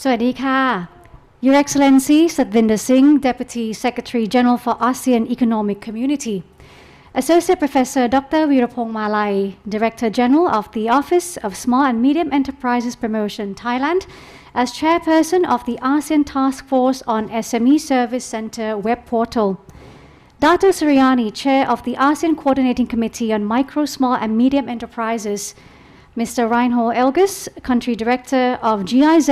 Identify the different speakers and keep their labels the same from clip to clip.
Speaker 1: สวัสดีค่ะ Your Excellency Satvinder Singh, Deputy Secretary General for ASEAN Economic Community, Associate Professor Dr. Veerapong Malai, Director General of the Office of Small and Medium Enterprises Promotion Thailand, as Chairperson of the ASEAN Task Force on SME Service Center web portal, Dr. Suryani, Chair of the ASEAN Coordinating Committee on Micro, Small and Medium Enterprises, Mr. Reinhold Elges, Country Director of GIZ,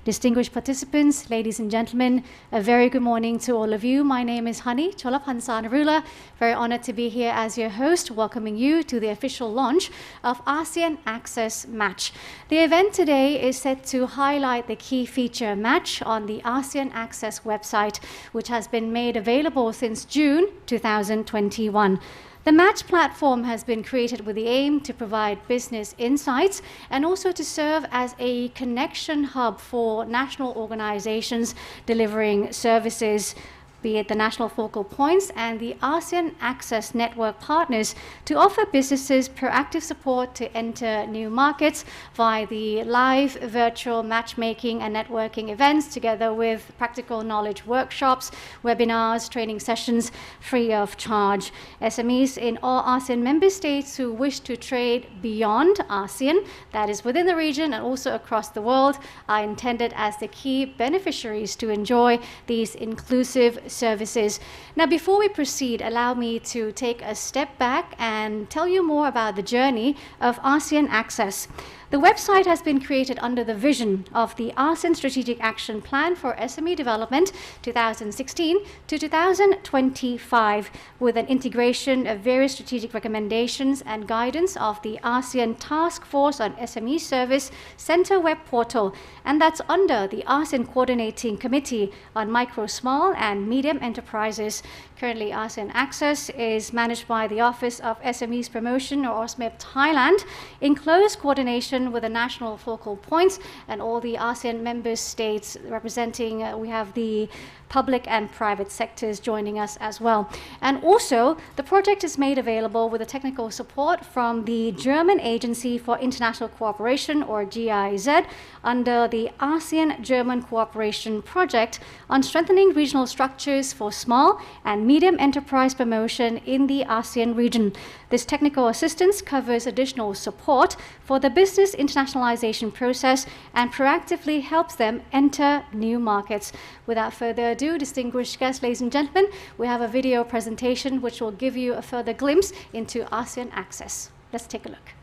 Speaker 1: distinguished participants, ladies and gentlemen, a very good morning to all of you. My name is Hani Cholapansanarula. Very honored to be here as your host, welcoming you to the official launch of ASEAN Access MATCH. The event today is set to highlight the key feature match on the ASEAN Access website, which has been made available since June 2021. The Match platform has been created with the aim to provide business insights and also to serve as a connection hub for national organizations delivering services, be it the national focal points and the ASEAN Access Network partners, to offer businesses proactive support to enter new markets via the live virtual matchmaking and networking events, together with practical knowledge workshops, webinars, training sessions free of charge. SMEs in all ASEAN member states who wish to trade beyond ASEAN, that is within the region and also across the world, are intended as the key beneficiaries to enjoy these inclusive services. Now, before we proceed, allow me to take a step back and tell you more about the journey of ASEAN Access. The website has been created under the vision of the ASEAN Strategic Action Plan for SME Development 2016 to 2025, with an integration of various strategic recommendations and guidance of the ASEAN Task Force on SME Service Center web portal, and that's under the ASEAN Coordinating Committee on Micro, Small and Medium Enterprises. Currently, ASEAN Access is managed by the Office of SMEs Promotion, or OSMEP Thailand, in close coordination with the national focal points and all the ASEAN member states representing. We have the public and private sectors joining us as well. And also, the project is made available with the technical support from the German Agency for International Cooperation, or GIZ, under the ASEAN-German Cooperation Project on strengthening regional structures for small and medium enterprise promotion in the ASEAN region. This technical assistance covers additional support for the business internationalization process and proactively helps them enter new markets. Without further ado, distinguished guests, ladies and gentlemen, we have a video presentation which will give you a further glimpse into ASEAN Access. Let's take a look.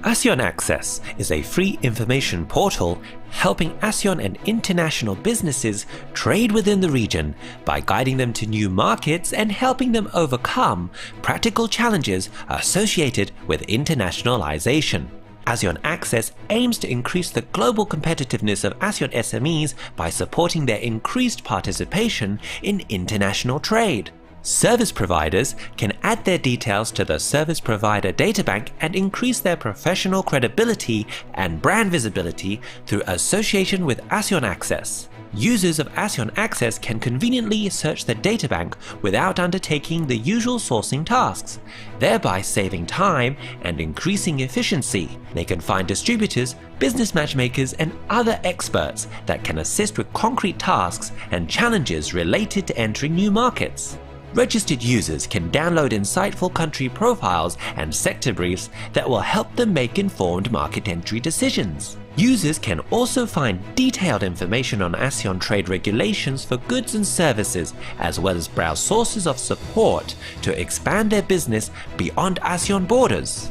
Speaker 2: ASEAN Access is a free information portal helping ASEAN and international businesses trade within the region by guiding them to new markets and helping them overcome practical challenges associated with internationalization. ASEAN Access aims to increase the global competitiveness of ASEAN SMEs by supporting their increased participation in international trade. Service providers can add their details to the Service Provider Databank and increase their professional credibility and brand visibility through association with ASEAN Access. Users of ASEAN Access can conveniently search the databank without undertaking the usual sourcing tasks, thereby saving time and increasing efficiency. They can find distributors, business matchmakers, and other experts that can assist with concrete tasks and challenges related to entering new markets. Registered users can download insightful country profiles and sector briefs that will help them make informed market entry decisions. Users can also find detailed information on ASEAN trade regulations for goods and services, as well as browse sources of support to expand their business beyond ASEAN borders.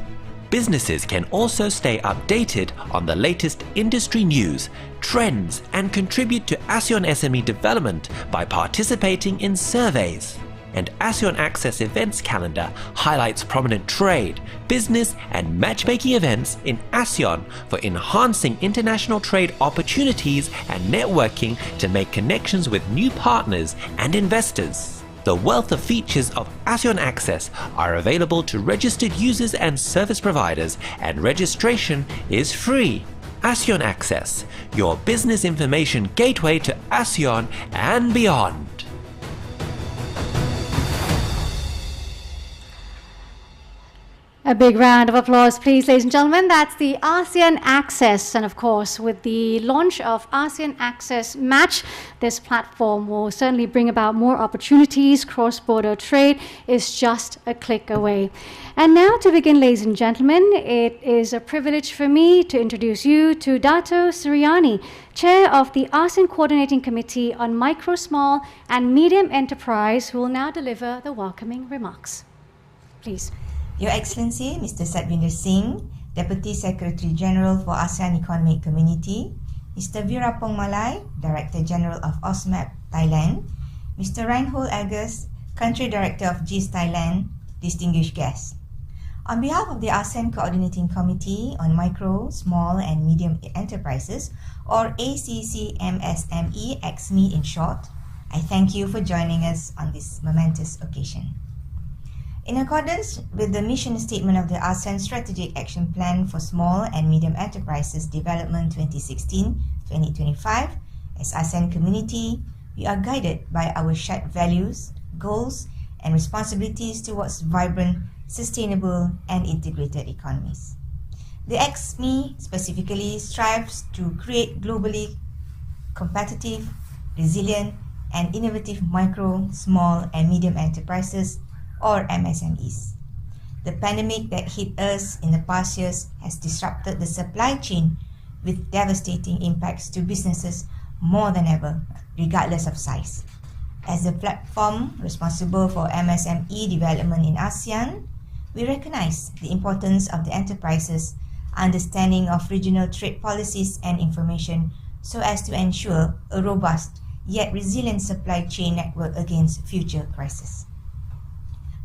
Speaker 2: Businesses can also stay updated on the latest industry news, trends, and contribute to ASEAN SME development by participating in surveys. And ASEAN Access Events Calendar highlights prominent trade, business, and matchmaking events in ASEAN for enhancing international trade opportunities and networking to make connections with new partners and investors. The wealth of features of ASEAN Access are available to registered users and service providers, and registration is free. ASEAN Access, your business information gateway to ASEAN and beyond.
Speaker 1: A big round of applause, please, ladies and gentlemen. That's the ASEAN Access. And of course, with the launch of ASEAN Access MATCH, this platform will certainly bring about more opportunities. Cross-border trade is just a click away. And now to begin, ladies and gentlemen, it is a privilege for me to introduce you to Dato Suryani, Chair of the ASEAN Coordinating Committee on Micro, Small and Medium Enterprise, who will now deliver the welcoming remarks. Please.
Speaker 3: Your Excellency, Mr. Satvinder Singh, Deputy Secretary General for ASEAN Economic Community, Mr. Virapong Malai, Director General of OSMAP Thailand, Mr. Reinhold Elgers, Country Director of GIS Thailand, distinguished guests. On behalf of the ASEAN Coordinating Committee on Micro, Small and Medium Enterprises, or ACCMSME, XME in short, I thank you for joining us on this momentous occasion. In accordance with the mission statement of the ASEAN Strategic Action Plan for Small and Medium Enterprises Development 2016-2025, as ASEAN Community, we are guided by our shared values, goals, and responsibilities towards vibrant, sustainable, and integrated economies. The XME specifically strives to create globally competitive, resilient, and innovative micro, small, and medium enterprises, or MSMEs. The pandemic that hit us in the past years has disrupted the supply chain with devastating impacts to businesses more than ever, regardless of size. As the platform responsible for MSME development in ASEAN, we recognize the importance of the enterprises' understanding of regional trade policies and information so as to ensure a robust yet resilient supply chain network against future crises.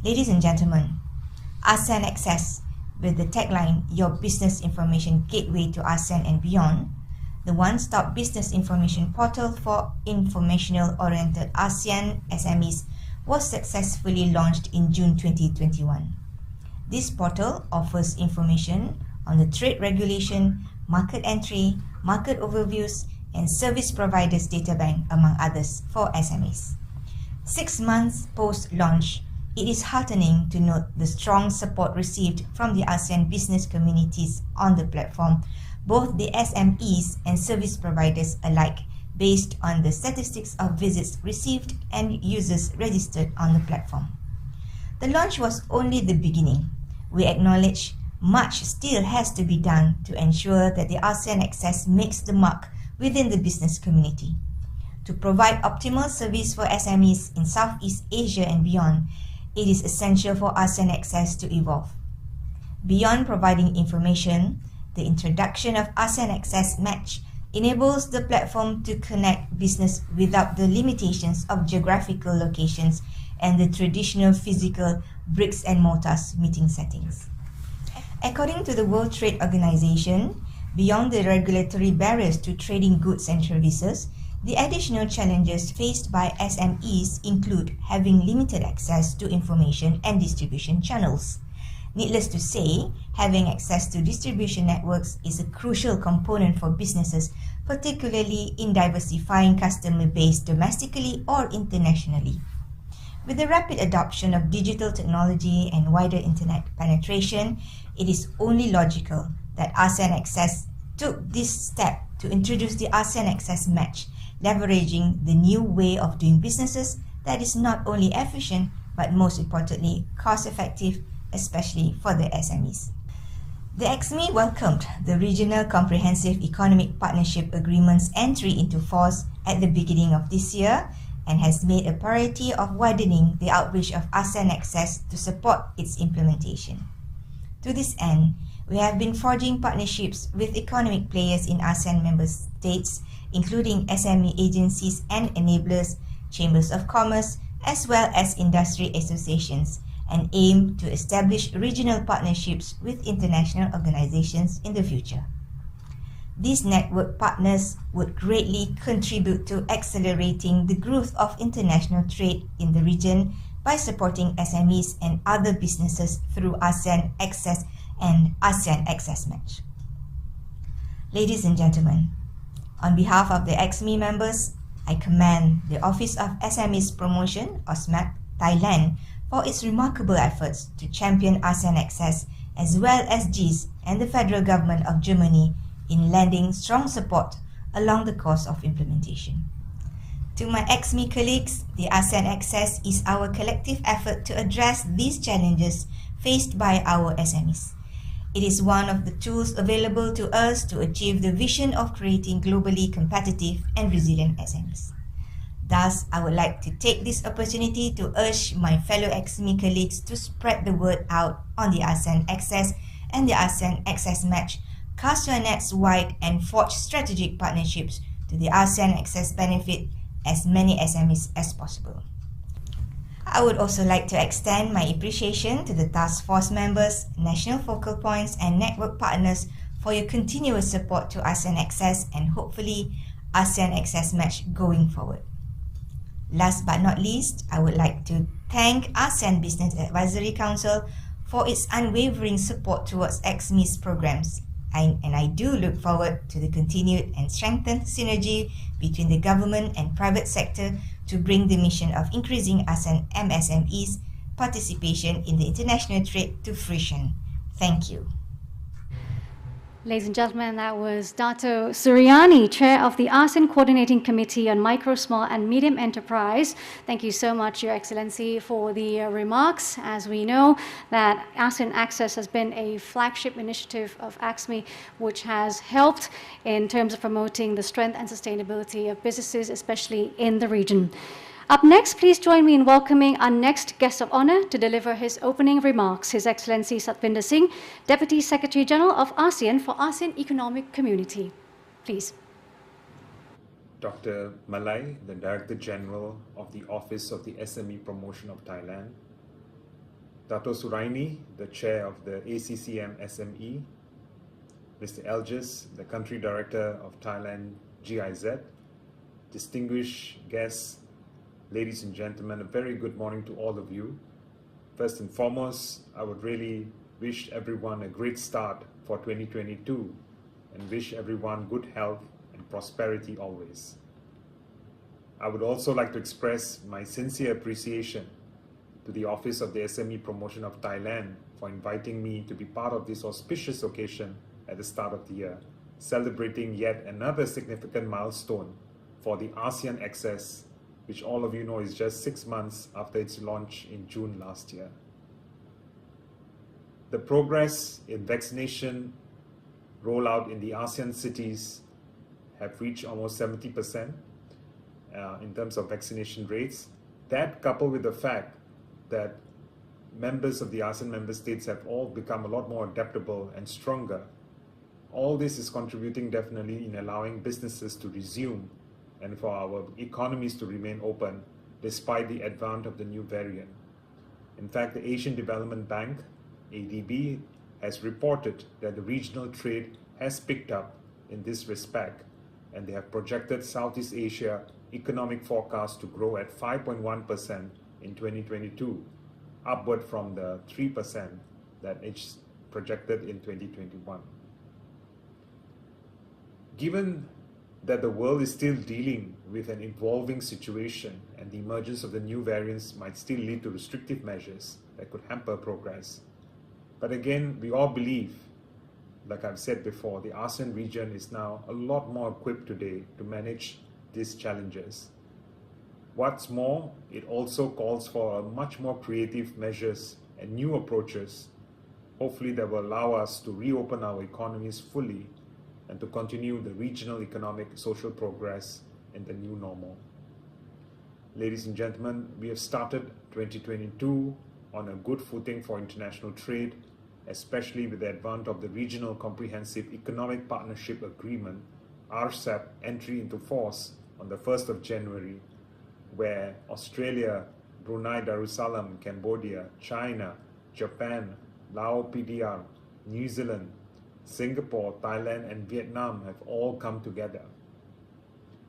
Speaker 3: Ladies and gentlemen, ASEAN Access, with the tagline, Your Business Information Gateway to ASEAN and Beyond, the one-stop business information portal for informational-oriented ASEAN SMEs, was successfully launched in June 2021. This portal offers information on the trade regulation, market entry, market overviews, and service providers data bank, among others, for SMEs. 6 months post-launch, it is heartening to note the strong support received from the ASEAN business communities on the platform, both the SMEs and service providers alike, based on the statistics of visits received and users registered on the platform. The launch was only the beginning. We acknowledge much still has to be done to ensure that the ASEAN Access makes the mark within the business community. To provide optimal service for SMEs in Southeast Asia and beyond, it is essential for ASEAN Access to evolve. Beyond providing information, the introduction of ASEAN Access MATCH enables the platform to connect business without the limitations of geographical locations and the traditional physical bricks and mortar meeting settings. According to the World Trade Organization, beyond the regulatory barriers to trading goods and services, the additional challenges faced by SMEs include having limited access to information and distribution channels. Needless to say, having access to distribution networks is a crucial component for businesses, particularly in diversifying customer base domestically or internationally. With the rapid adoption of digital technology and wider internet penetration, it is only logical that ASEAN Access took this step to introduce the ASEAN Access MATCH, leveraging the new way of doing businesses that is not only efficient, but most importantly, cost-effective, especially for the SMEs. The XME welcomed the Regional Comprehensive Economic Partnership Agreement's entry into force at the beginning of this year and has made a priority of widening the outreach of ASEAN Access to support its implementation. To this end, we have been forging partnerships with economic players in ASEAN member states, including SME agencies and enablers, chambers of commerce, as well as industry associations, and aim to establish regional partnerships with international organizations in the future. These network partners would greatly contribute to accelerating the growth of international trade in the region by supporting SMEs and other businesses through ASEAN Access and ASEAN Access MATCH. Ladies and gentlemen, on behalf of the XME members, I commend the Office of SMEs Promotion, OSMAP Thailand, for its remarkable efforts to champion ASEAN Access as well as GIS and the federal government of Germany in lending strong support along the course of implementation. To my ex-SME colleagues, the ASEAN Access is our collective effort to address these challenges faced by our SMEs. It is one of the tools available to us to achieve the vision of creating globally competitive and resilient SMEs. Thus, I would like to take this opportunity to urge my fellow ex-SME colleagues to spread the word out on the ASEAN Access and the ASEAN Access Match, cast your nets wide and forge strategic partnerships to the ASEAN Access benefit as many SMEs as possible. I would also like to extend my appreciation to the task force members, national focal points and network partners for your continuous support to ASEAN Access and hopefully ASEAN Access Match going forward. Last but not least, I would like to thank ASEAN Business Advisory Council for its unwavering support towards ex-SMEs programs. And I do look forward to the continued and strengthened synergy between the government and private sector to bring the mission of increasing ASEAN MSMEs participation in the international trade to fruition. Thank you.
Speaker 1: Ladies and gentlemen, that was Dato Suryani, Chair of the ASEAN Coordinating Committee on Micro, Small and Medium Enterprise. Thank you so much, Your Excellency, for the remarks. As we know, that ASEAN Access has been a flagship initiative of ACSME, which has helped in terms of promoting the strength and sustainability of businesses, especially in the region. Up next, please join me in welcoming our next guest of honor to deliver his opening remarks, His Excellency Satvinder Singh, Deputy Secretary General of ASEAN for ASEAN Economic Community. Please.
Speaker 4: Dr. Malai, the Director General of the Office of the SME Promotion of Thailand, Dato Suraini, the Chair of the ACCM SME, Mr. Elgis, the Country Director of Thailand GIZ, distinguished guests, ladies and gentlemen, a very good morning to all of you. First and foremost, I would really wish everyone a great start for 2022 and wish everyone good health and prosperity always. I would also like to express my sincere appreciation to the Office of the SME Promotion of Thailand for inviting me to be part of this auspicious occasion at the start of the year, celebrating yet another significant milestone for the ASEAN Access, which all of you know is just 6 months after its launch in June last year. The progress in vaccination rollout in the ASEAN cities have reached almost 70% in terms of vaccination rates. That, coupled with the fact that members of the ASEAN member states have all become a lot more adaptable and stronger, all this is contributing definitely in allowing businesses to resume and for our economies to remain open despite the advent of the new variant. In fact, the Asian Development Bank, ADB, has reported that the regional trade has picked up in this respect, and they have projected Southeast Asia economic forecast to grow at 5.1% in 2022, upward from the 3% that is projected in 2021. Given that the world is still dealing with an evolving situation and the emergence of the new variants might still lead to restrictive measures that could hamper progress. But again, we all believe, like I've said before, the ASEAN region is now a lot more equipped today to manage these challenges. What's more, it also calls for much more creative measures and new approaches, hopefully that will allow us to reopen our economies fully and to continue the regional economic social progress in the new normal. Ladies and gentlemen, we have started 2022 on a good footing for international trade, especially with the advent of the Regional Comprehensive Economic Partnership Agreement, RCEP, entry into force on the 1st of January, where Australia, Brunei Darussalam, Cambodia, China, Japan, Laos PDR, New Zealand, Singapore, Thailand and Vietnam have all come together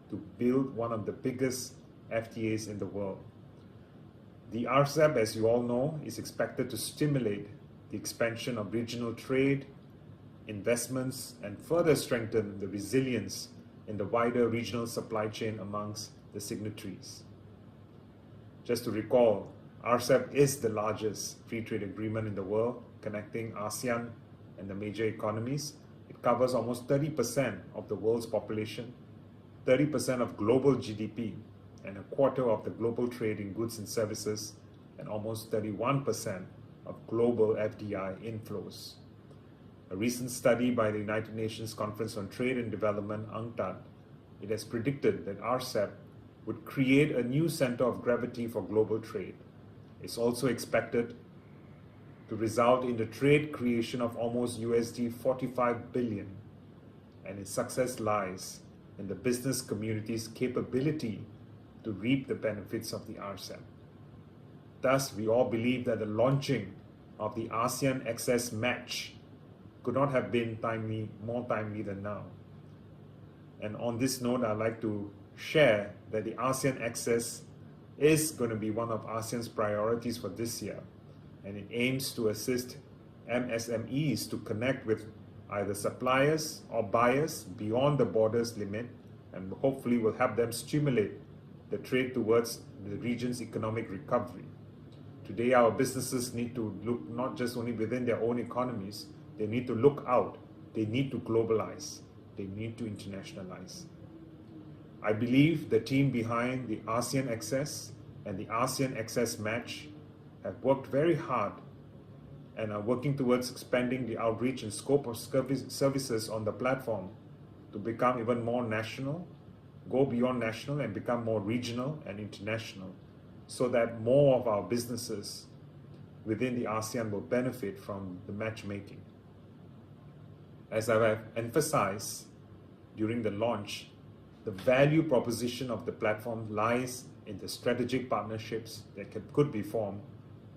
Speaker 4: to build one of the biggest FTAs in the world. The RCEP, as you all know, is expected to stimulate the expansion of regional trade, investments, and further strengthen the resilience in the wider regional supply chain amongst the signatories. Just to recall, RCEP is the largest free trade agreement in the world connecting ASEAN and the major economies. It covers almost 30% of the world's population, 30% of global GDP, and a quarter of the global trade in goods and services, and almost 31% of global FDI inflows. A recent study by the United Nations Conference on Trade and Development, UNCTAD, it has predicted that RCEP would create a new center of gravity for global trade. It's also expected to result in the trade creation of almost $45 billion, and its success lies in the business community's capability to reap the benefits of the RCEP. Thus, we all believe that the launching of the ASEAN Access MATCH could not have been more timely than now. And on this note, I'd like to share that the ASEAN Access is going to be one of ASEAN's priorities for this year, and it aims to assist MSMEs to connect with either suppliers or buyers beyond the borders limit, and hopefully will help them stimulate the trade towards the region's economic recovery. Today, our businesses need to look not just only within their own economies, they need to look out, they need to globalize, they need to internationalize. I believe the team behind the ASEAN Access and the ASEAN Access Match have worked very hard and are working towards expanding the outreach and scope of services on the platform to become even more national, go beyond national and become more regional and international, so that more of our businesses within the ASEAN will benefit from the matchmaking. As I have emphasized during the launch, the value proposition of the platform lies in the strategic partnerships that could be formed,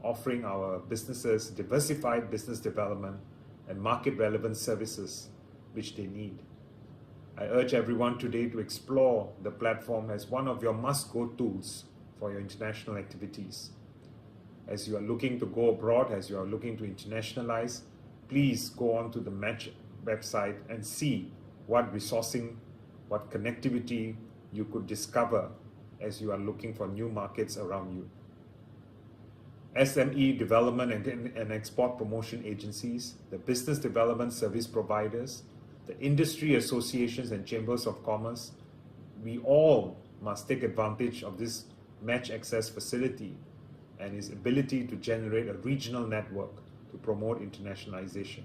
Speaker 4: offering our businesses diversified business development and market relevant services which they need. I urge everyone today to explore the platform as one of your must-go tools for your international activities. As you are looking to go abroad, as you are looking to internationalize, please go on to the Match website and see what resourcing, what connectivity you could discover as you are looking for new markets around you. SME development and export promotion agencies, the business development service providers, the industry associations and chambers of commerce, we all must take advantage of this match access facility and its ability to generate a regional network to promote internationalization.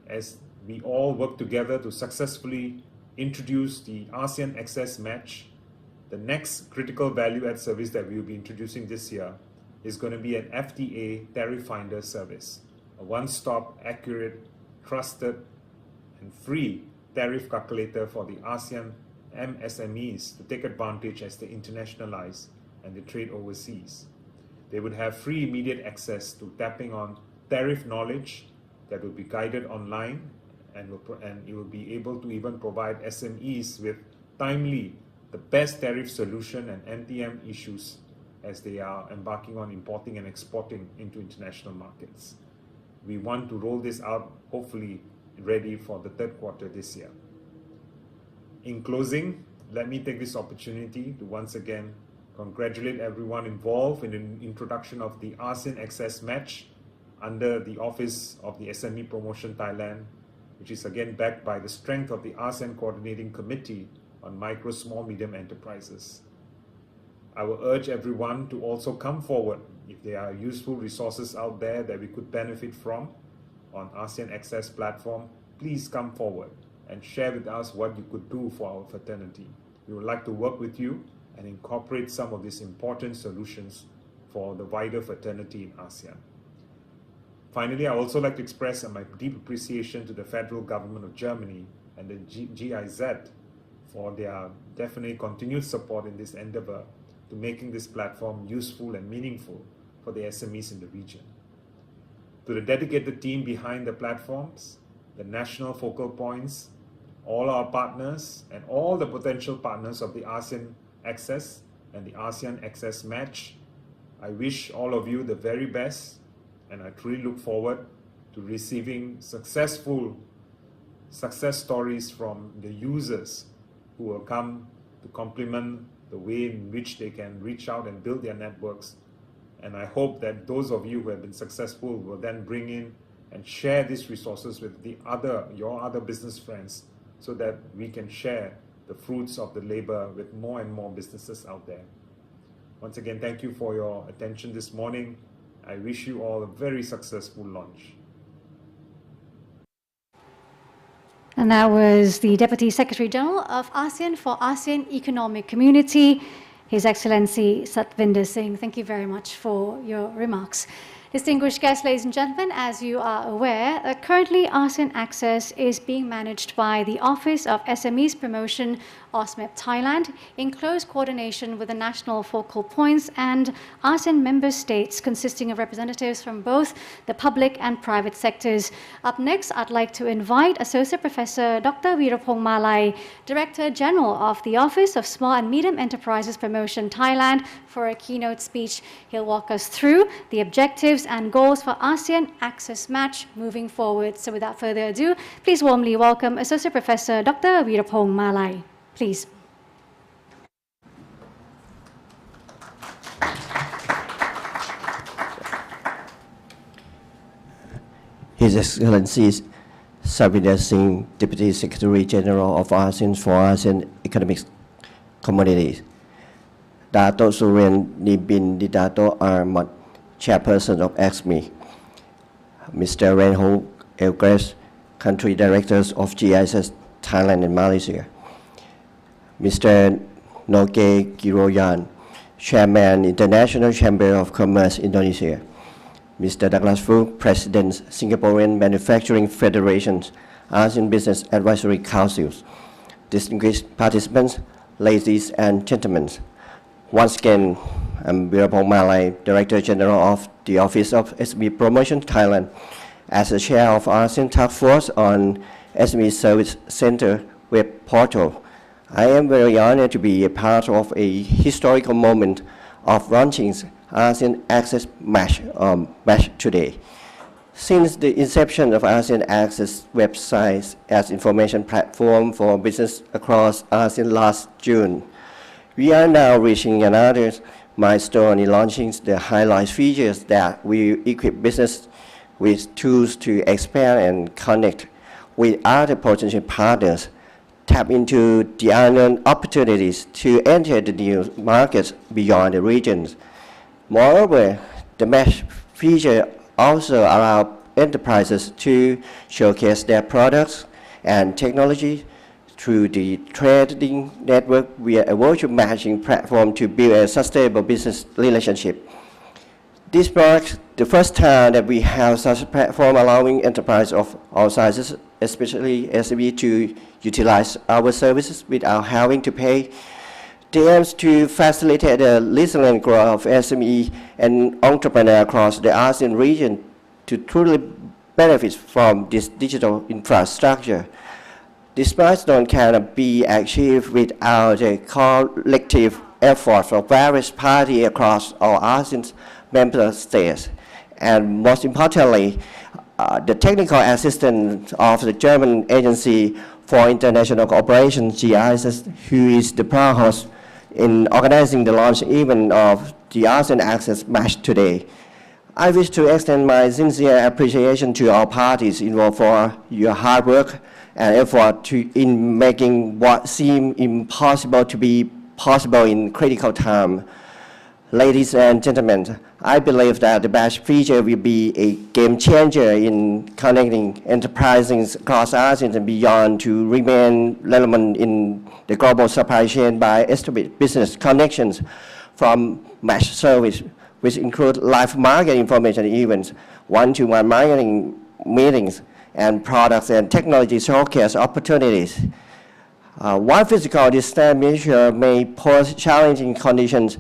Speaker 4: As we all work together to successfully introduce the ASEAN Access Match, the next critical value-add service that we will be introducing this year is going to be an FTA tariff finder service, a one-stop, accurate, trusted, and free tariff calculator for the ASEAN MSMEs to take advantage as they internationalize and they trade overseas. They would have free immediate access to tapping on tariff knowledge that will be guided online, and it will be able to even provide SMEs with timely, the best tariff solution and MTM issues as they are embarking on importing and exporting into international markets. We want to roll this out, hopefully ready for the third quarter this year. In closing, let me take this opportunity to once again congratulate everyone involved in the introduction of the ASEAN Access Match under the Office of the SME Promotion Thailand, which is again backed by the strength of the ASEAN Coordinating Committee on Micro, Small, Medium Enterprises. I will urge everyone to also come forward if there are useful resources out there that we could benefit from on ASEAN Access platform. Please come forward and share with us what you could do for our fraternity. We would like to work with you and incorporate some of these important solutions for the wider fraternity in ASEAN. Finally, I would also like to express my deep appreciation to the federal government of Germany and the GIZ for their definitely continued support in this endeavor to making this platform useful and meaningful for the SMEs in the region. To the dedicated team behind the platforms, the national focal points, all our partners and all the potential partners of the ASEAN Access and the ASEAN Access Match, I wish all of you the very best, and I truly look forward to receiving success stories from the users who will come to complement the way in which they can reach out and build their networks And I hope that those of you who have been successful will then bring in and share these resources with your other business friends, so that we can share the fruits of the labor with more and more businesses out there. Once again, thank you for your attention this morning. I wish you all a very successful launch.
Speaker 1: And that was the Deputy Secretary General of ASEAN for ASEAN Economic Community, His Excellency Satvinder Singh. Thank you very much for your remarks. Distinguished guests, ladies and gentlemen, as you are aware, currently ASEAN Access is being managed by the Office of SMEs Promotion, OSMEP Thailand, in close coordination with the national focal points and ASEAN member states consisting of representatives from both the public and private sectors. Up next, I'd like to invite Associate Professor Dr. Weerapong Malai, Director General of the Office of Small and Medium Enterprises Promotion Thailand, for a keynote speech. He'll walk us through the objectives and goals for ASEAN Access Match moving forward. So without further ado, please warmly welcome Associate Professor Dr. Weerapong Malai. Please.
Speaker 5: His Excellency Satvinder Singh, Deputy Secretary General of ASEAN for ASEAN Economic Community, Dato Suren Nibin Didato Ahmad, Chairperson of SME, Mr. Renho Elgres, Country Directors of GIS Thailand and Malaysia, Mr. Noge Giroyan, Chairman, International Chamber of Commerce, Indonesia, Mr. Douglas Fu, President, Singaporean Manufacturing Federation, ASEAN Business Advisory Councils, distinguished participants, ladies and gentlemen. Once again, I'm Weerapong Malai, Director General of the Office of SME Promotion Thailand. As the Chair of ASEAN Task Force on SME Service Center web portal, I am very honored to be a part of a historical moment of launching ASEAN Access Match today. Since the inception of ASEAN Access website as information platform for business across ASEAN last June, we are now reaching another milestone in launching the highlight features that will equip business with tools to expand and connect with other potential partners, tap into the unknown opportunities to enter the new markets beyond the regions. Moreover, the match feature also allows enterprises to showcase their products and technology through the trading network via a virtual matching platform to build a sustainable business relationship. This marks the first time that we have such a platform allowing enterprises of all sizes, especially SME, to utilize our services without having to pay. The aims to facilitate the resilient growth of SME and entrepreneurs across the ASEAN region to truly benefit from this digital infrastructure. This milestone cannot be achieved without a collective effort from various parties across all ASEAN member states, and most importantly, the technical assistance of the German Agency for International Cooperation, GIS, who is the proud host in organizing the launch event of the ASEAN Access Match today. I wish to extend my sincere appreciation to all parties involved for your hard work and effort in making what seemed impossible to be possible in critical time. Ladies and gentlemen, I believe that the batch feature will be a game changer in connecting enterprises across ASEAN and beyond to remain relevant in the global supply chain by establishing business connections from match service, which include live market information events, one-to-one marketing meetings, and products and technology showcase opportunities. While physical distance measure may pose challenging conditions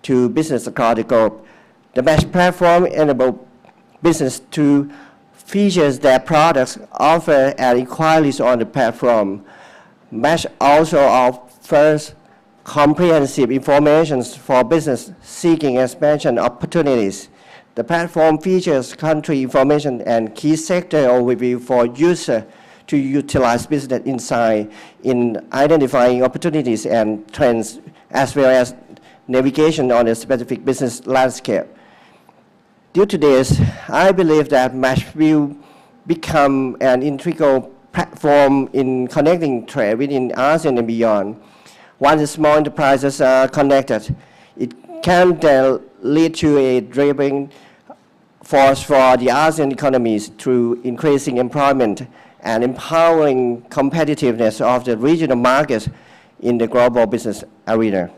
Speaker 5: to business across the globe, the match platform enables business to feature their products offer and inquiries on the platform. Match also offers comprehensive information for business seeking expansion opportunities. The platform features country information and key sector overview for users to utilize business insight in identifying opportunities and trends, as well as navigation on a specific business landscape. Due to this, I believe that MATCH will become an integral platform in connecting trade within ASEAN and beyond. Once small enterprises are connected, it can then lead to a driving force for the ASEAN economies through increasing employment and empowering competitiveness of the regional markets in the global business arena.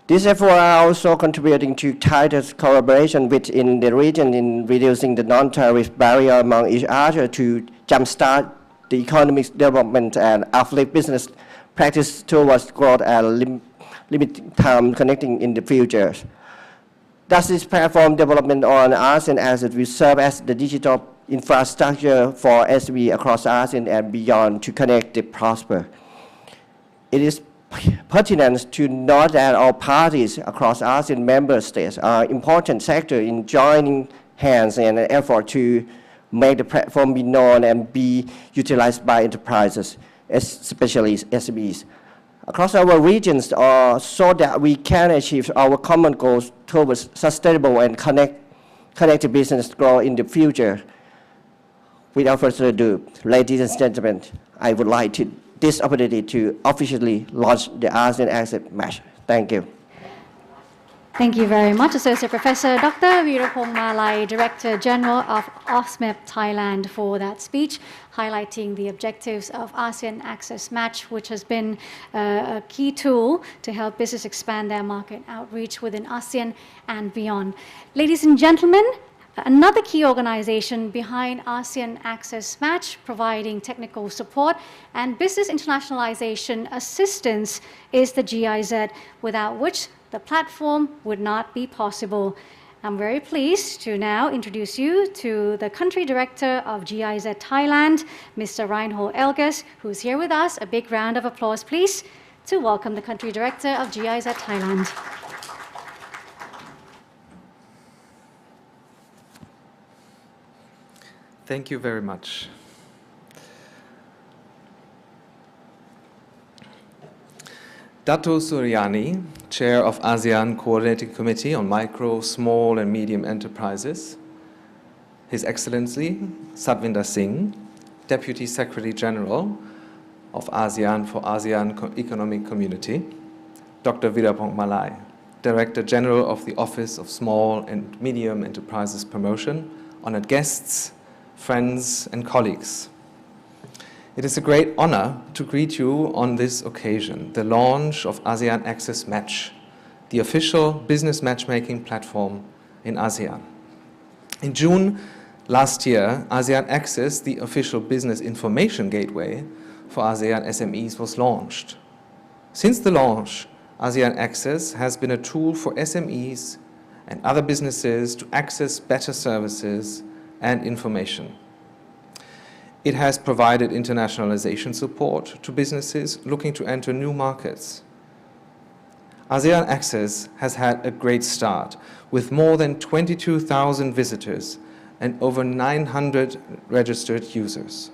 Speaker 5: These efforts are also contributing to tighter collaboration within the region in reducing the non-tariff barrier among each other to jumpstart the economic development and uplift business practice towards growth and limited time connecting in the future. Thus, this platform development on ASEAN Access will serve as the digital infrastructure for SME across ASEAN and beyond to connect and prosper. It is pertinent to note that all parties across ASEAN member states are important sectors in joining hands in an effort to make the platform be known and be utilized by enterprises, especially SMEs, across our regions, so that we can achieve our common goals towards sustainable and connected business growth in the future. Without further ado, ladies and gentlemen, I would like this opportunity to officially launch the ASEAN Access MATCH. Thank you.
Speaker 1: Thank you very much, Associate Professor Dr. Virapong Malai, Director General of ASMEP Thailand, for that speech, highlighting the objectives of ASEAN Access MATCH, which has been a key tool to help business expand their market outreach within ASEAN and beyond. Ladies and gentlemen, another key organization behind ASEAN Access MATCH, providing technical support and business internationalization assistance, is the GIZ, without which the platform would not be possible. I'm very pleased to now introduce you to the Country Director of GIZ Thailand, Mr. Reinhold Elges, who's here with us. A big round of applause, please, to welcome the Country Director of GIZ Thailand.
Speaker 6: Thank you very much. Dato Suryani, Chair of ASEAN Coordinating Committee on Micro, Small and Medium Enterprises, His Excellency Satvinder Singh, Deputy Secretary General of ASEAN for ASEAN Economic Community, Dr. Virapong Malai, Director General of the Office of Small and Medium Enterprises Promotion, honored guests, friends and colleagues. It is a great honor to greet you on this occasion, the launch of ASEAN Access MATCH, the official business matchmaking platform in ASEAN. In June last year, ASEAN Access, the official business information gateway for ASEAN SMEs, was launched. Since the launch, ASEAN Access has been a tool for SMEs and other businesses to access better services and information. It has provided internationalization support to businesses looking to enter new markets. ASEAN Access has had a great start, with more than 22,000 visitors and over 900 registered users.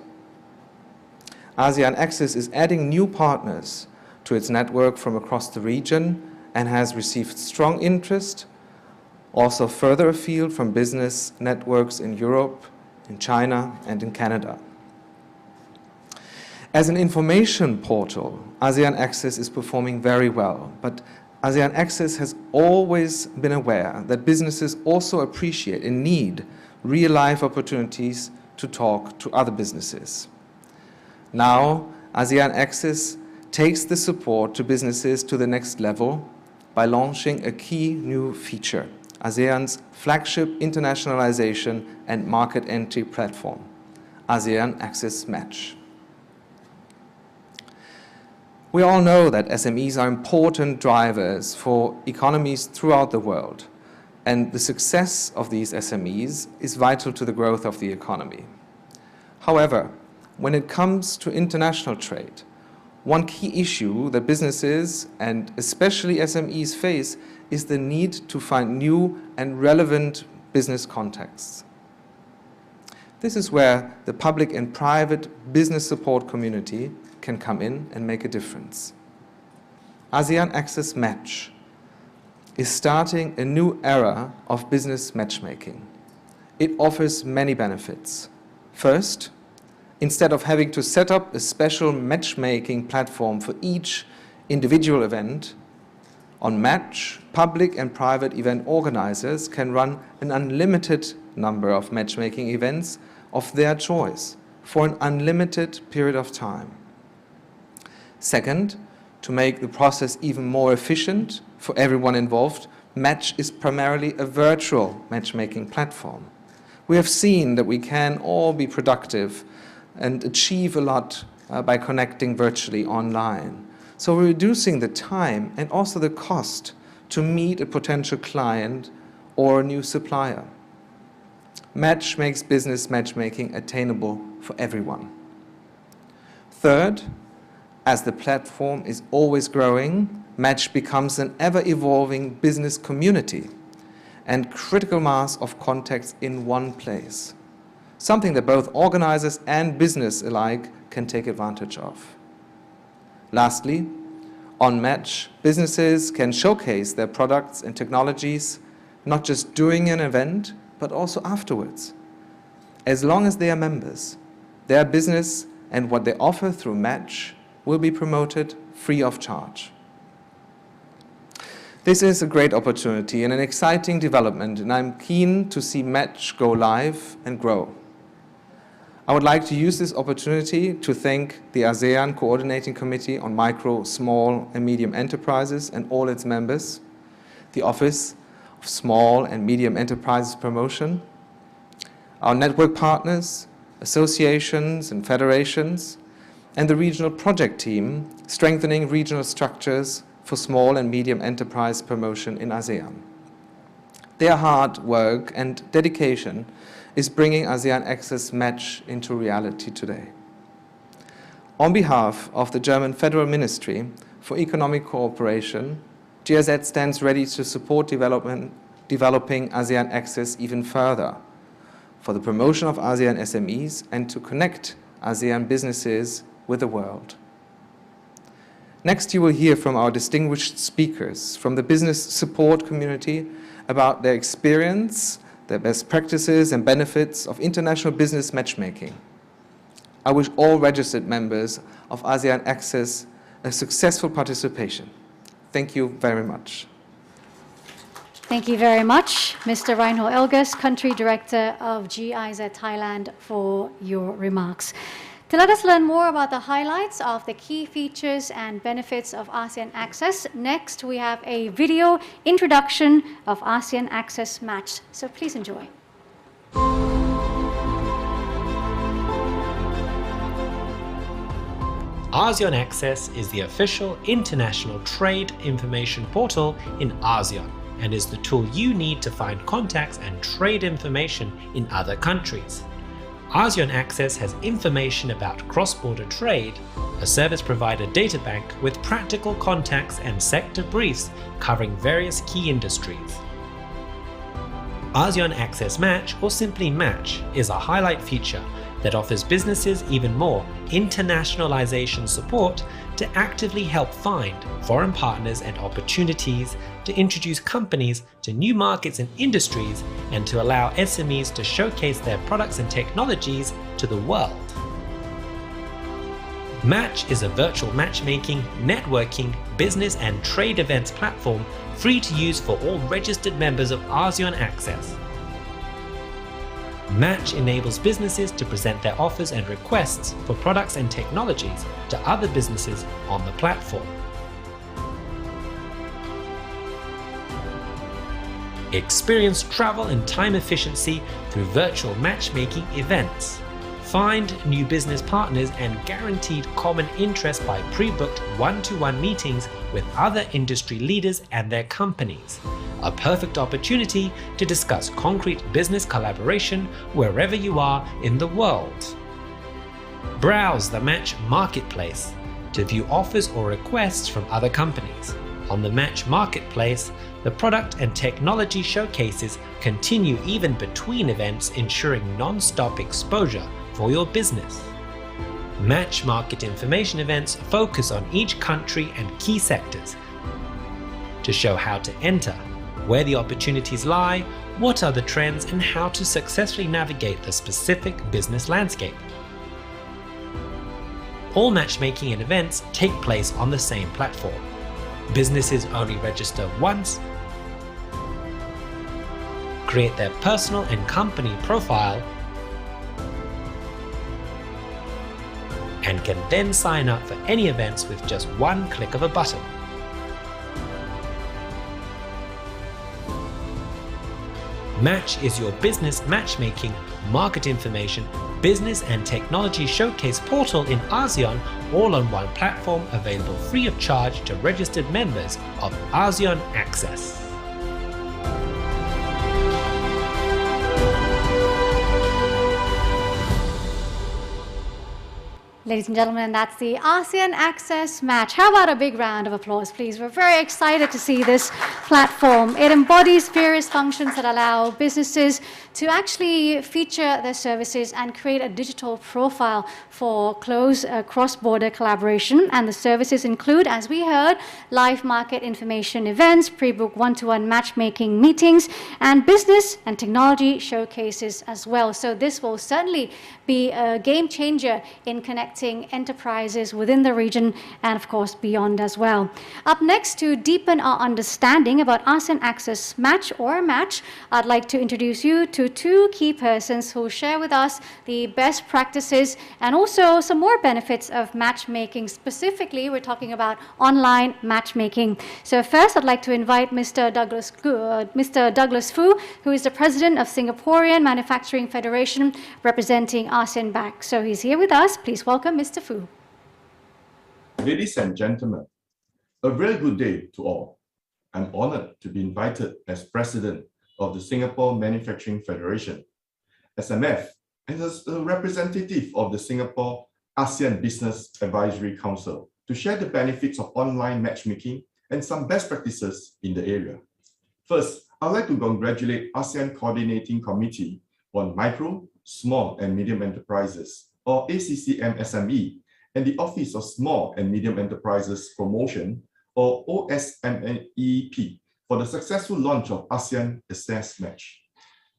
Speaker 6: ASEAN Access is adding new partners to its network from across the region and has received strong interest, also further afield, from business networks in Europe, in China, and in Canada. As an information portal, ASEAN Access is performing very well, but ASEAN Access has always been aware that businesses also appreciate and need real-life opportunities to talk to other businesses. Now, ASEAN Access takes the support to businesses to the next level by launching a key new feature, ASEAN's flagship internationalization and market entry platform, ASEAN Access MATCH. We all know that SMEs are important drivers for economies throughout the world, and the success of these SMEs is vital to the growth of the economy. However, when it comes to international trade, one key issue that businesses and especially SMEs face is the need to find new and relevant business contexts. This is where the public and private business support community can come in and make a difference. ASEAN Access MATCH is starting a new era of business matchmaking. It offers many benefits. First, instead of having to set up a special matchmaking platform for each individual event, on Match, public and private event organizers can run an unlimited number of matchmaking events of their choice for an unlimited period of time. Second, to make the process even more efficient for everyone involved, Match is primarily a virtual matchmaking platform. We have seen that we can all be productive and achieve a lot by connecting virtually online. So we're reducing the time and also the cost to meet a potential client or a new supplier. Match makes business matchmaking attainable for everyone. Third, as the platform is always growing, Match becomes an ever-evolving business community and critical mass of contacts in one place, something that both organizers and business alike can take advantage of. Lastly, on Match, businesses can showcase their products and technologies not just during an event, but also afterwards. As long as they are members, their business and what they offer through Match will be promoted free of charge. This is a great opportunity and an exciting development, and I'm keen to see Match go live and grow. I would like to use this opportunity to thank the ASEAN Coordinating Committee on Micro, Small and Medium Enterprises and all its members, the Office of Small and Medium Enterprises Promotion, our network partners, associations and federations, and the regional project team strengthening regional structures for small and medium enterprise promotion in ASEAN. Their hard work and dedication is bringing ASEAN Access MATCH into reality today. On behalf of the German Federal Ministry for Economic Cooperation, GIZ stands ready to support developing ASEAN Access even further for the promotion of ASEAN SMEs and to connect ASEAN businesses with the world. Next, you will hear from our distinguished speakers from the business support community about their experience, their best practices and benefits of international business matchmaking. I wish all registered members of ASEAN Access a successful participation. Thank you very much.
Speaker 1: Thank you very much, Mr. Reinhold Elges, Country Director of GIZ Thailand, for your remarks. To let us learn more about the highlights of the key features and benefits of ASEAN Access, next we have a video introduction of ASEAN Access MATCH. So please enjoy.
Speaker 2: ASEAN Access is the official international trade information portal in ASEAN and is the tool you need to find contacts and trade information in other countries. ASEAN Access has information about cross-border trade, a service provider data bank with practical contacts and sector briefs covering various key industries. ASEAN Access Match, or simply Match, is a highlight feature that offers businesses even more internationalization support to actively help find foreign partners and opportunities, to introduce companies to new markets and industries, and to allow SMEs to showcase their products and technologies to the world. Match is a virtual matchmaking, networking, business and trade events platform free to use for all registered members of ASEAN Access. Match enables businesses to present their offers and requests for products and technologies to other businesses on the platform. Experience travel and time efficiency through virtual matchmaking events. Find new business partners and guaranteed common interest by pre-booked one-to-one meetings with other industry leaders and their companies. A perfect opportunity to discuss concrete business collaboration wherever you are in the world. Browse the Match Marketplace to view offers or requests from other companies. On the Match Marketplace, the product and technology showcases continue even between events, ensuring non-stop exposure for your business. Match market information events focus on each country and key sectors. to show how to enter, where the opportunities lie, what are the trends, and how to successfully navigate the specific business landscape. All matchmaking and events take place on the same platform. Businesses only register once, create their personal and company profile, and can then sign up for any events with just one click of a button. Match is your business matchmaking, market information, business and technology showcase portal in ASEAN, all on one platform, available free of charge to registered members of ASEAN Access.
Speaker 1: Ladies and gentlemen, that's the ASEAN Access Match. How about a big round of applause, please? We're very excited to see this platform. It embodies various functions that allow businesses to actually feature their services and create a digital profile for close cross-border collaboration. And the services include, as we heard, live market information events, pre-book one-to-one matchmaking meetings, and business and technology showcases as well. So this will certainly be a game changer in connecting enterprises within the region and, of course, beyond as well. Up next, to deepen our understanding about ASEAN Access Match or Match, I'd like to introduce you to two key persons who will share with us the best practices and also some more benefits of matchmaking. Specifically, we're talking about online matchmaking. So first, I'd like to invite Mr. Douglas Fu, who is the president of Singaporean Manufacturing Federation, representing ASEAN BAC. So he's here with us. Please welcome Mr. Fu.
Speaker 7: Ladies and gentlemen, a very good day to all. I'm honored to be invited as president of the Singapore Manufacturing Federation, SMF, and as a representative of the Singapore ASEAN Business Advisory Council to share the benefits of online matchmaking and some best practices in the area. First, I'd like to congratulate ASEAN Coordinating Committee on Micro, Small and Medium Enterprises, or ACCM SME, and the Office of Small and Medium Enterprises Promotion, or OSMEP, for the successful launch of ASEAN Access Match.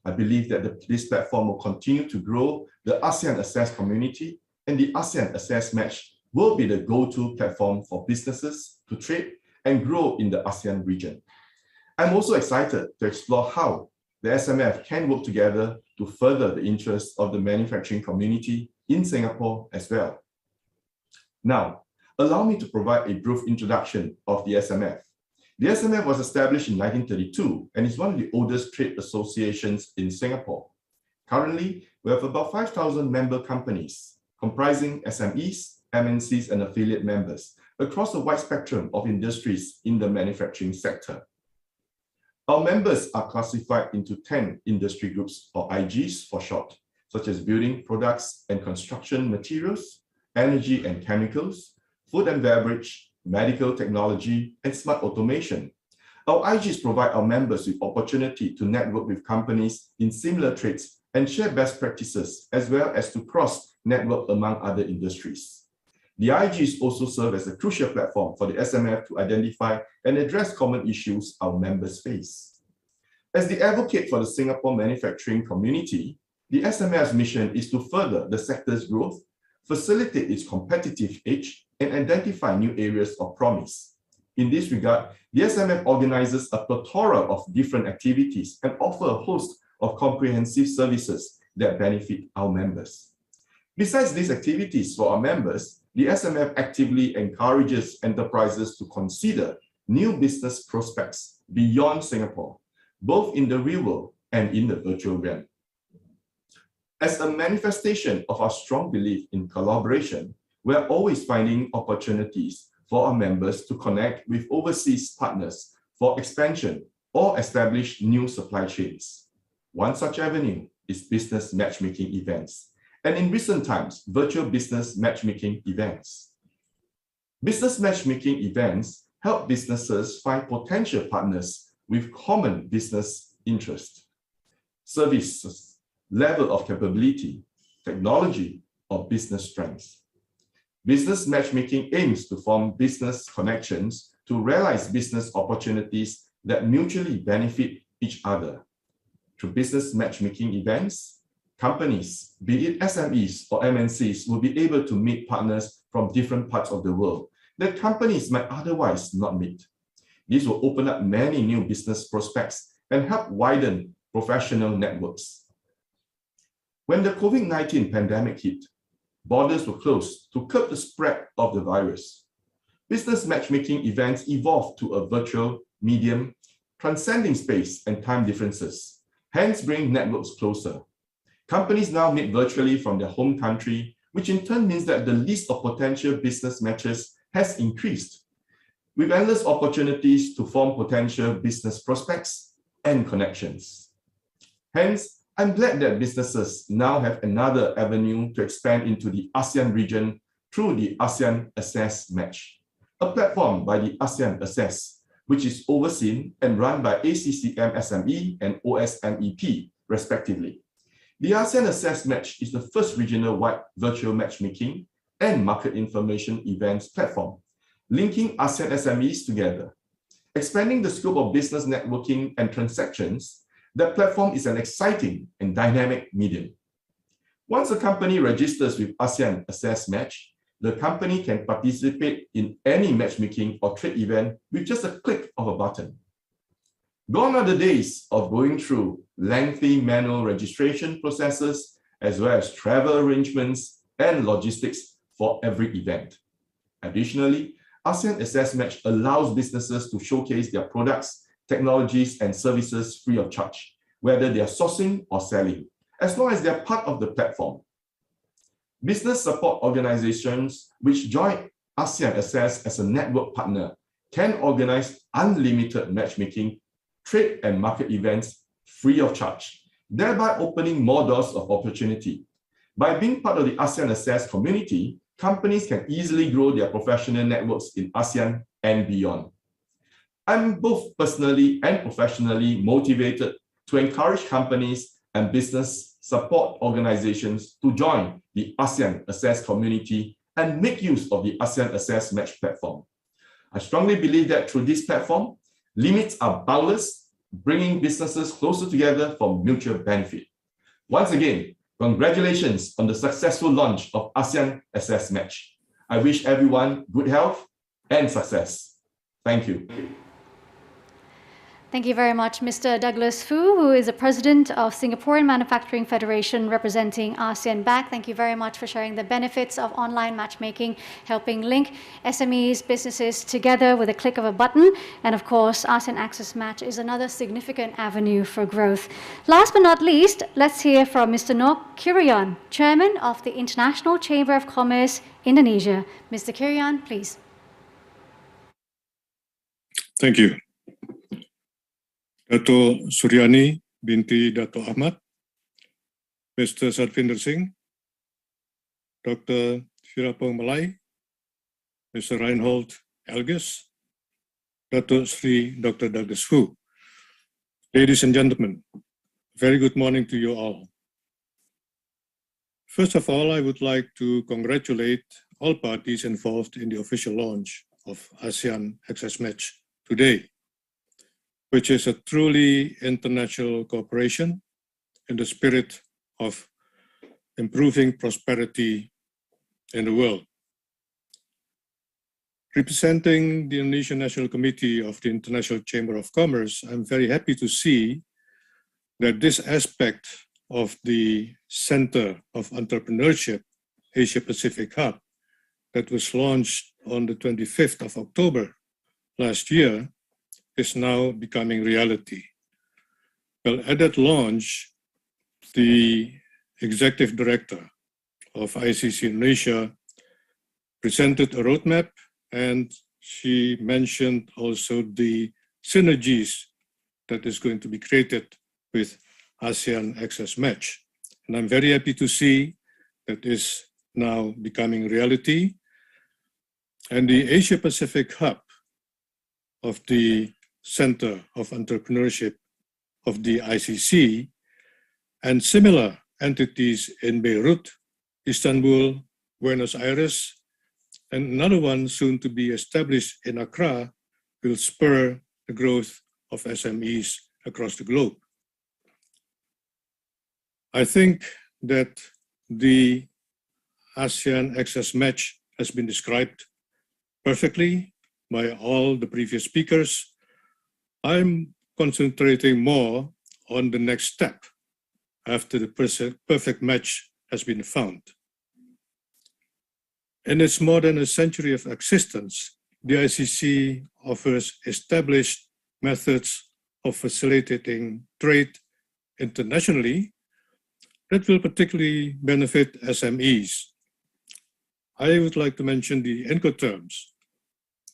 Speaker 7: I believe that this platform will continue to grow the ASEAN Access community, and the ASEAN Access Match will be the go-to platform for businesses to trade and grow in the ASEAN region. I'm also excited to explore how the SMF can work together to further the interests of the manufacturing community in Singapore as well. Now, allow me to provide a brief introduction of the SMF. The SMF was established in 1932 and is one of the oldest trade associations in Singapore. Currently, we have about 5,000 member companies comprising SMEs, MNCs, and affiliate members across a wide spectrum of industries in the manufacturing sector. Our members are classified into 10 industry groups, or IGs for short, such as building products and construction materials, energy and chemicals, food and beverage, medical technology, and smart automation. Our IGs provide our members with opportunity to network with companies in similar trades and share best practices, as well as to cross-network among other industries. The IGs also serve as a crucial platform for the SMF to identify and address common issues our members face. As the advocate for the Singapore manufacturing community, the SMF's mission is to further the sector's growth, facilitate its competitive edge, and identify new areas of promise. In this regard, the SMF organizes a plethora of different activities and offers a host of comprehensive services that benefit our members. Besides these activities for our members, the SMF actively encourages enterprises to consider new business prospects beyond Singapore, both in the real world and in the virtual realm. As a manifestation of our strong belief in collaboration, we are always finding opportunities for our members to connect with overseas partners for expansion or establish new supply chains. One such avenue is business matchmaking events, and in recent times, virtual business matchmaking events. Business matchmaking events help businesses find potential partners with common business interests, services, level of capability, technology, or business strengths. Business matchmaking aims to form business connections to to realize business opportunities that mutually benefit each other. Through business matchmaking events, companies, be it SMEs or MNCs, will be able to meet partners from different parts of the world that companies might otherwise not meet. This will open up many new business prospects and help widen professional networks. When the COVID-19 pandemic hit, borders were closed to curb the spread of the virus. Business matchmaking events evolved to a virtual medium, transcending space and time differences, hence bringing networks closer. Companies now meet virtually from their home country, which in turn means that the list of potential business matches has increased, with endless opportunities to form potential business prospects and connections. Hence, I'm glad that businesses now have another avenue to expand into the ASEAN region through the ASEAN Access Match, a platform by the ASEAN Access, which is overseen and run by ACCM SME and OSMEP, respectively. The ASEAN Access Match is the first regional-wide virtual matchmaking and market information events platform, linking ASEAN SMEs together. Expanding the scope of business networking and transactions, that platform is an exciting and dynamic medium. Once a company registers with ASEAN Access Match, the company can participate in any matchmaking or trade event with just a click of a button. Gone are the days of going through lengthy manual registration processes, as well as travel arrangements and logistics for every event. Additionally, ASEAN Access Match allows businesses to showcase their products, technologies, and services free of charge, whether they are sourcing or selling, as long as they are part of the platform. Business support organizations which join ASEAN Access as a network partner can organize unlimited matchmaking, trade and market events free of charge, thereby opening more doors of opportunity. By being part of the ASEAN Access community, companies can easily grow their professional networks in ASEAN and beyond. I'm both personally and professionally motivated to encourage companies and business support organizations to join the ASEAN Access community and make use of the ASEAN Access Match platform. I strongly believe that through this platform, limits are boundless, bringing businesses closer together for mutual benefit. Once again, congratulations on the successful launch of ASEAN Access Match. I wish everyone good health and success. Thank you.
Speaker 1: Thank you very much, Mr. Douglas Fu, who is the president of Singaporean Manufacturing Federation representing ASEAN BAC. Thank you very much for sharing the benefits of online matchmaking, helping link SMEs, businesses together with a click of a button. And of course, ASEAN Access Match is another significant avenue for growth. Last but not least, let's hear from Mr. Nok Kirian, chairman of the International Chamber of Commerce, Indonesia. Mr. Kirian, please.
Speaker 8: Thank you. Dato Suryani binti Dato Ahmad, Mr. Satvinder Singh, Dr. Virapong Malai, Mr. Reinhold Elges, Dato Sri Dr. Douglas Fu. Ladies and gentlemen, very good morning to you all. First of all, I would like to congratulate all parties involved in the official launch of ASEAN Access Match today, which is a truly international cooperation in the spirit of improving prosperity in the world. Representing the Indonesian National Committee of the International Chamber of Commerce, I'm very happy to see that this aspect of the Center of Entrepreneurship Asia Pacific Hub that was launched on the 25th of October last year is now becoming reality. Well, at that launch, the executive director of ICC Indonesia presented a roadmap, and she mentioned also the synergies that is going to be created with ASEAN Access Match. And I'm very happy to see that is now becoming reality. And the Asia Pacific Hub of the Center of Entrepreneurship of the ICC and similar entities in Beirut, Istanbul, Buenos Aires, and another one soon to be established in Accra will spur the growth of SMEs across the globe. I think that the ASEAN Access Match has been described perfectly by all the previous speakers. I'm concentrating more on the next step after the perfect match has been found. In its more than a century of existence, the ICC offers established methods of facilitating trade internationally that will particularly benefit SMEs. I would like to mention the Incoterms,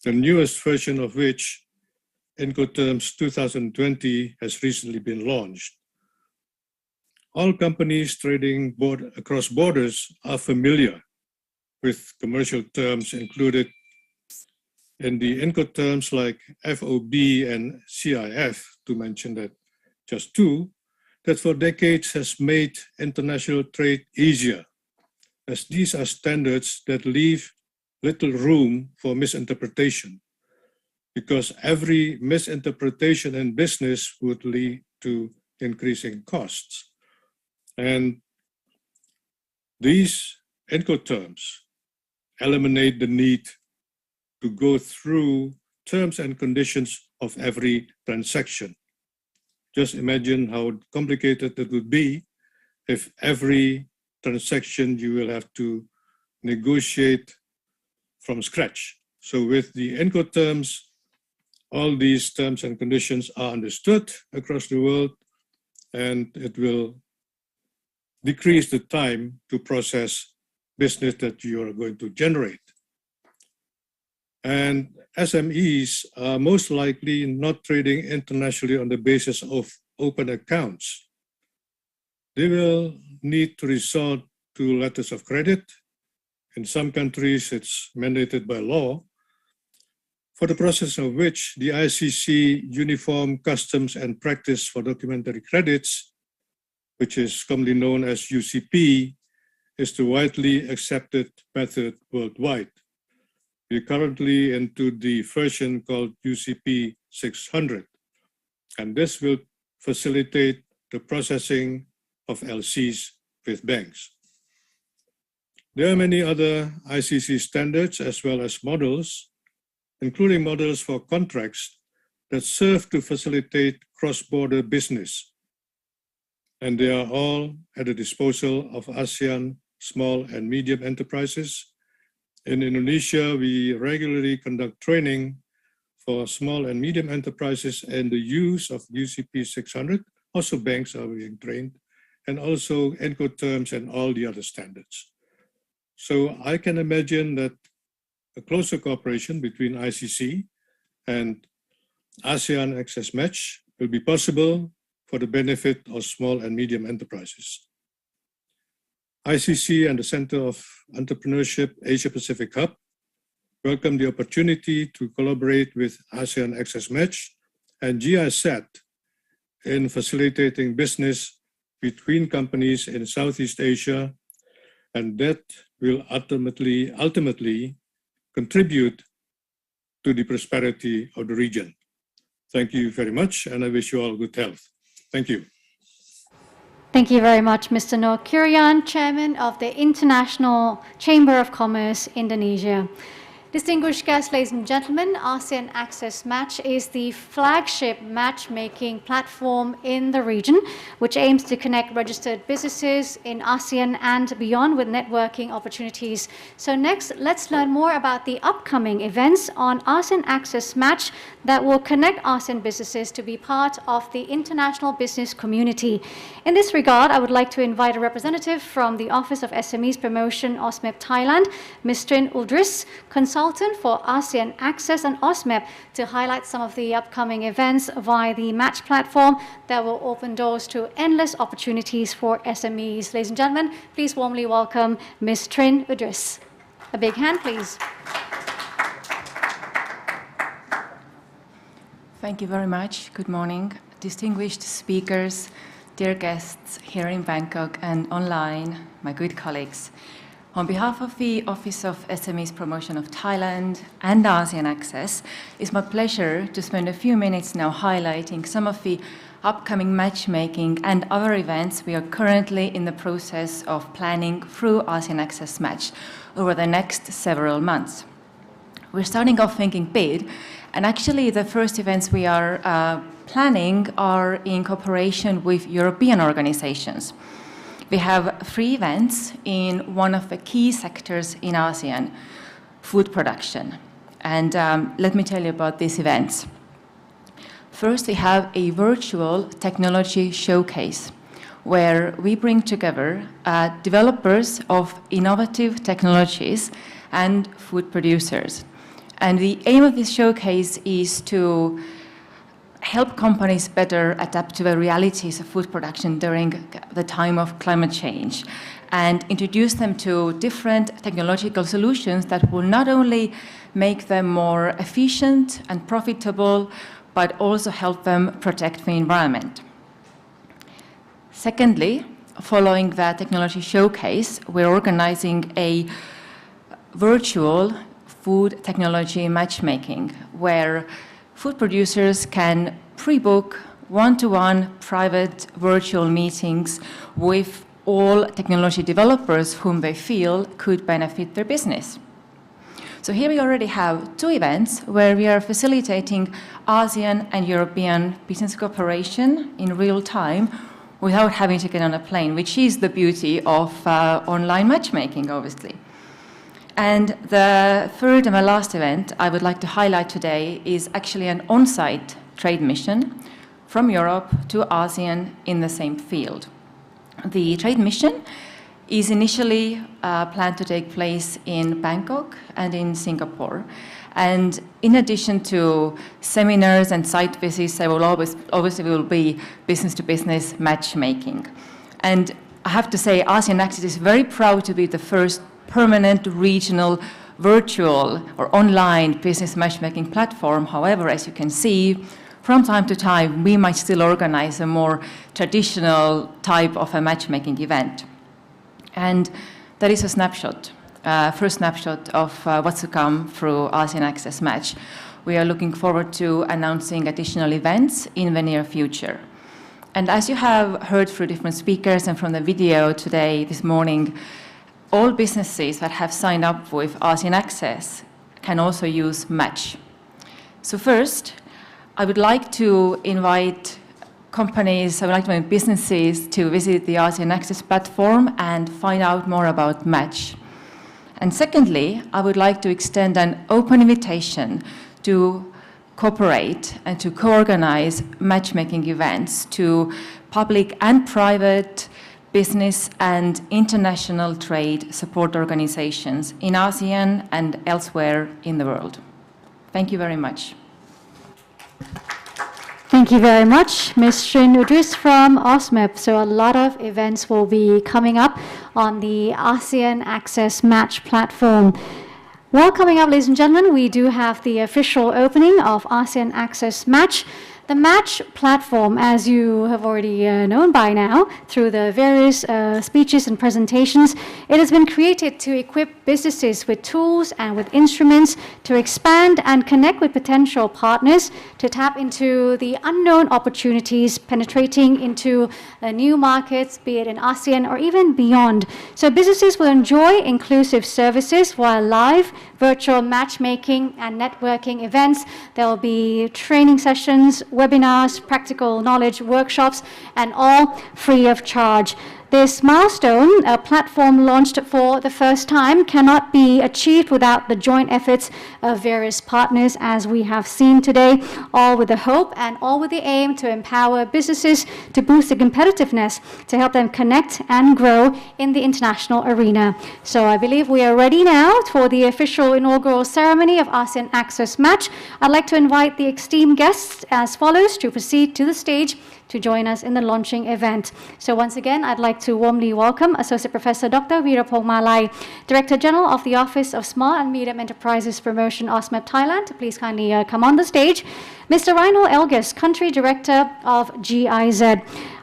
Speaker 8: the newest version of which, Incoterms 2020, has recently been launched. All companies trading across borders are familiar with commercial terms included in the Incoterms like FOB and CIF, to mention that just two, that for decades has made international trade easier, as these are standards that leave little room for misinterpretation, because every misinterpretation in business would lead to increasing costs. And these Incoterms eliminate the need to go through terms and conditions of every transaction. Just imagine how complicated it would be if every transaction you will have to negotiate from scratch. So with the Incoterms, all these terms and conditions are understood across the world, and it will decrease the time to process business that you are going to generate. And SMEs are most likely not trading internationally on the basis of open accounts. They will need to resort to letters of credit. In some countries, it's mandated by law, for the process of which the ICC Uniform Customs and Practice for Documentary Credits, which is commonly known as UCP, is the widely accepted method worldwide. We're currently into the version called UCP 600, and this will facilitate the processing of LCs with banks. There are many other ICC standards as well as models, including models for contracts that serve to facilitate cross-border business. And they are all at the disposal of ASEAN small and medium enterprises. In Indonesia, we regularly conduct training for small and medium enterprises and the use of UCP 600. Also, banks are being trained, and also Incoterms and all the other standards. So I can imagine that a closer cooperation between ICC and ASEAN Access Match will be possible for the benefit of small and medium enterprises. ICC and the Center of Entrepreneurship Asia Pacific Hub welcome the opportunity to collaborate with ASEAN Access Match and GIZ in facilitating business between companies in Southeast Asia, and that will ultimately contribute to the prosperity of the region. Thank you very much, and I wish you all good health. Thank you.
Speaker 1: Thank you very much, Mr. Noor Kurian, Chairman of the International Chamber of Commerce, Indonesia. Distinguished guests, ladies and gentlemen, ASEAN Access Match is the flagship matchmaking platform in the region, which aims to connect registered businesses in ASEAN and beyond with networking opportunities. So next, let's learn more about the upcoming events on ASEAN Access Match that will connect ASEAN businesses to be part of the international business community. In this regard, I would like to invite a representative from the Office of SMEs Promotion, OSMEP Thailand, Ms. Trin Udris, consultant for ASEAN Access and OSMEP, to highlight some of the upcoming events via the Match platform that will open doors to endless opportunities for SMEs. Ladies and gentlemen, please warmly welcome Ms. Trin Udris. A big hand, please.
Speaker 9: Thank you very much. Good morning, distinguished speakers, dear guests here in Bangkok and online, my good colleagues. On behalf of the Office of SMEs Promotion of Thailand and ASEAN Access, it's my pleasure to spend a few minutes now highlighting some of the upcoming matchmaking and other events we are currently in the process of planning through ASEAN Access Match over the next several months. We're starting off thinking big, and actually the first events we are planning are in cooperation with European organizations. We have 3 events in one of the key sectors in ASEAN, food production. And let me tell you about these events. First, we have a virtual technology showcase where we bring together developers of innovative technologies and food producers. And the aim of this showcase is to help companies better adapt to the realities of food production during the time of climate change and introduce them to different technological solutions that will not only make them more efficient and profitable, but also help them protect the environment. Secondly, following the technology showcase, we're organizing a virtual food technology matchmaking where food producers can pre-book one-to-one private virtual meetings with all technology developers whom they feel could benefit their business. So here we already have 2 events where we are facilitating ASEAN and European business cooperation in real time without having to get on a plane, which is the beauty of online matchmaking, obviously. And the third and the last event I would like to highlight today is actually an on-site trade mission from Europe to ASEAN in the same field. The trade mission is initially planned to take place in Bangkok and in Singapore. And in addition to seminars and site visits, there will obviously be business-to-business matchmaking. And I have to say, ASEAN Access is very proud to be the first permanent regional virtual or online business matchmaking platform. However, as you can see, from time to time, we might still organize a more traditional type of a matchmaking event. And that is a snapshot, first snapshot of what's to come through ASEAN Access Match. We are looking forward to announcing additional events in the near future. And as you have heard through different speakers and from the video today, this morning, all businesses that have signed up with ASEAN Access can also use Match. So first, I would like to invite businesses to visit the ASEAN Access platform and find out more about Match. And secondly, I would like to extend an open invitation to cooperate and to co-organize matchmaking events to public and private business and international trade support organizations in ASEAN and elsewhere in the world. Thank you very much.
Speaker 1: Thank you very much, Ms. Srin Udris from OSMEP. So a lot of events will be coming up on the ASEAN Access Match platform. Well, coming up, ladies and gentlemen, we do have the official opening of ASEAN Access Match. The Match platform, as you have already known by now, through the various speeches and presentations, it has been created to equip businesses with tools and with instruments to expand and connect with potential partners to tap into the unknown opportunities penetrating into new markets, be it in ASEAN or even beyond. So businesses will enjoy inclusive services while live virtual matchmaking and networking events. There will be training sessions, webinars, practical knowledge workshops, and all free of charge. This milestone, a platform launched for the first time, cannot be achieved without the joint efforts of various partners, as we have seen today, all with the hope and all with the aim to empower businesses to boost their competitiveness, to help them connect and grow in the international arena. So I believe we are ready now for the official inaugural ceremony of ASEAN Access Match. I'd like to invite the esteemed guests as follows to proceed to the stage to join us in the launching event. So once again, I'd like to warmly welcome Associate Professor Dr. Weerapong Malai, Director General of the Office of Small and Medium Enterprises Promotion, OSMEP Thailand. Please kindly come on the stage. Mr. Reinhold Elges, Country Director of GIZ.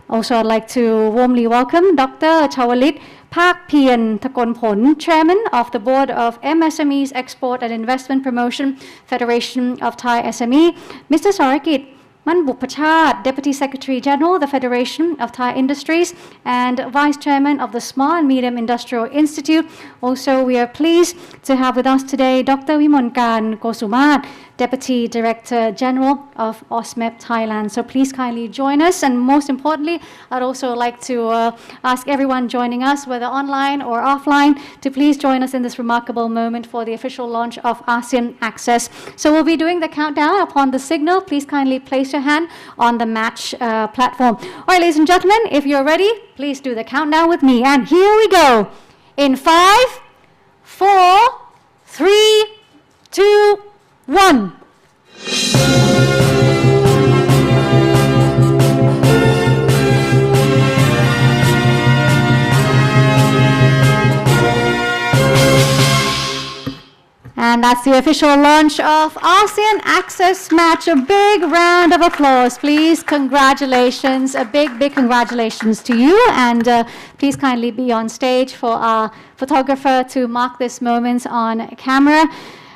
Speaker 1: Also, I'd like to warmly welcome Dr. Chawalit Pak Pian Takonpon, Chairman of the Board of MSMEs Export and Investment Promotion Federation of Thai SME, Mr. Sarakit Manbupachat, Deputy Secretary General, the Federation of Thai Industries, and Vice Chairman of the Small and Medium Industrial Institute. Also, we are pleased to have with us today Dr. Vimonkan Kosumat, Deputy Director General of ASMEP Thailand. So please kindly join us. And most importantly, I'd also like to ask everyone joining us, whether online or offline, to please join us in this remarkable moment for the official launch of ASEAN Access. So we'll be doing the countdown upon the signal. Please kindly place your hand on the match platform. All right, ladies and gentlemen, if you're ready, please do the countdown with me. And here we go. In 5, 4, 3, 2, 1. And that's the official launch of ASEAN Access Match. A big round of applause, please. Congratulations. A big congratulations to you. And please kindly be on stage for our photographer to mark this moment on camera.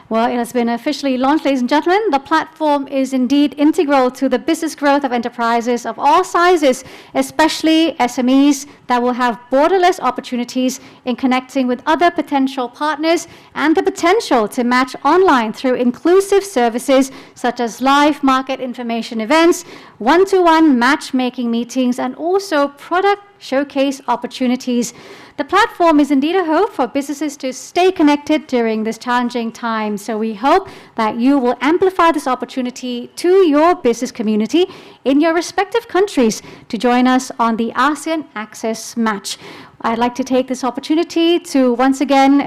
Speaker 1: Well, it has been officially launched, ladies and gentlemen. The platform is indeed integral to the business growth of enterprises of all sizes, especially SMEs that will have borderless opportunities in connecting with other potential partners and the potential to match online through inclusive services such as live market information events, one-to-one matchmaking meetings, and also product showcase opportunities. The platform is indeed a hope for businesses to stay connected during this challenging time. So we hope that you will amplify this opportunity to your business community in your respective countries to join us on the ASEAN Access Match. I'd like to take this opportunity to once again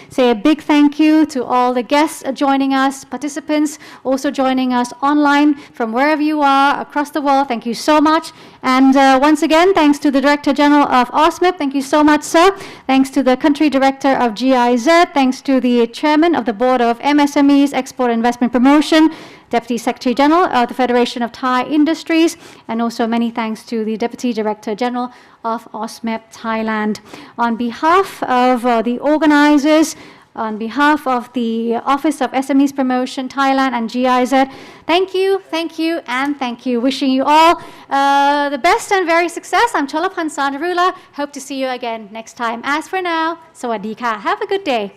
Speaker 1: say a big thank you to all the guests joining us, participants also joining us online from wherever you are across the world. Thank you so much. And once again, thanks to the Director General of ASMEP. Thank you so much, sir. Thanks to the Country Director of GIZ. Thanks to the Chairman of the Board of MSMEs Export and Investment Promotion, Deputy Secretary General of the Federation of Thai Industries, and also many thanks to the Deputy Director General of ASMEP Thailand. On behalf of the organizers, on behalf of the Office of SMEs Promotion Thailand and GIZ, thank you, and thank you. Wishing you all the best and very success. I'm Cholapan Sandarula. Hope to see you again next time. As for now, Sawadee ka. Have a good day.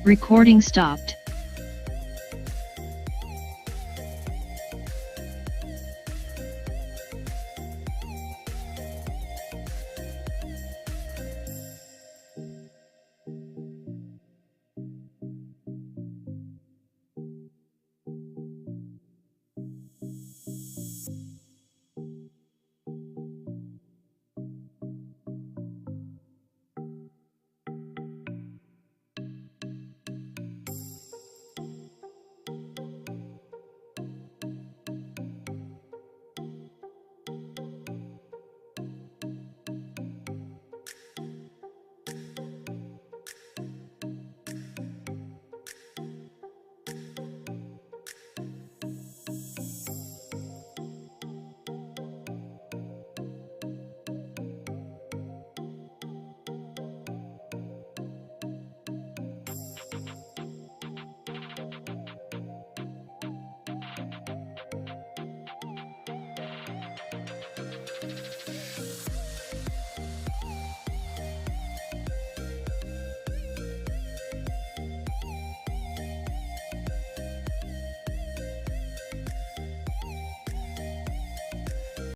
Speaker 10: Recording stopped.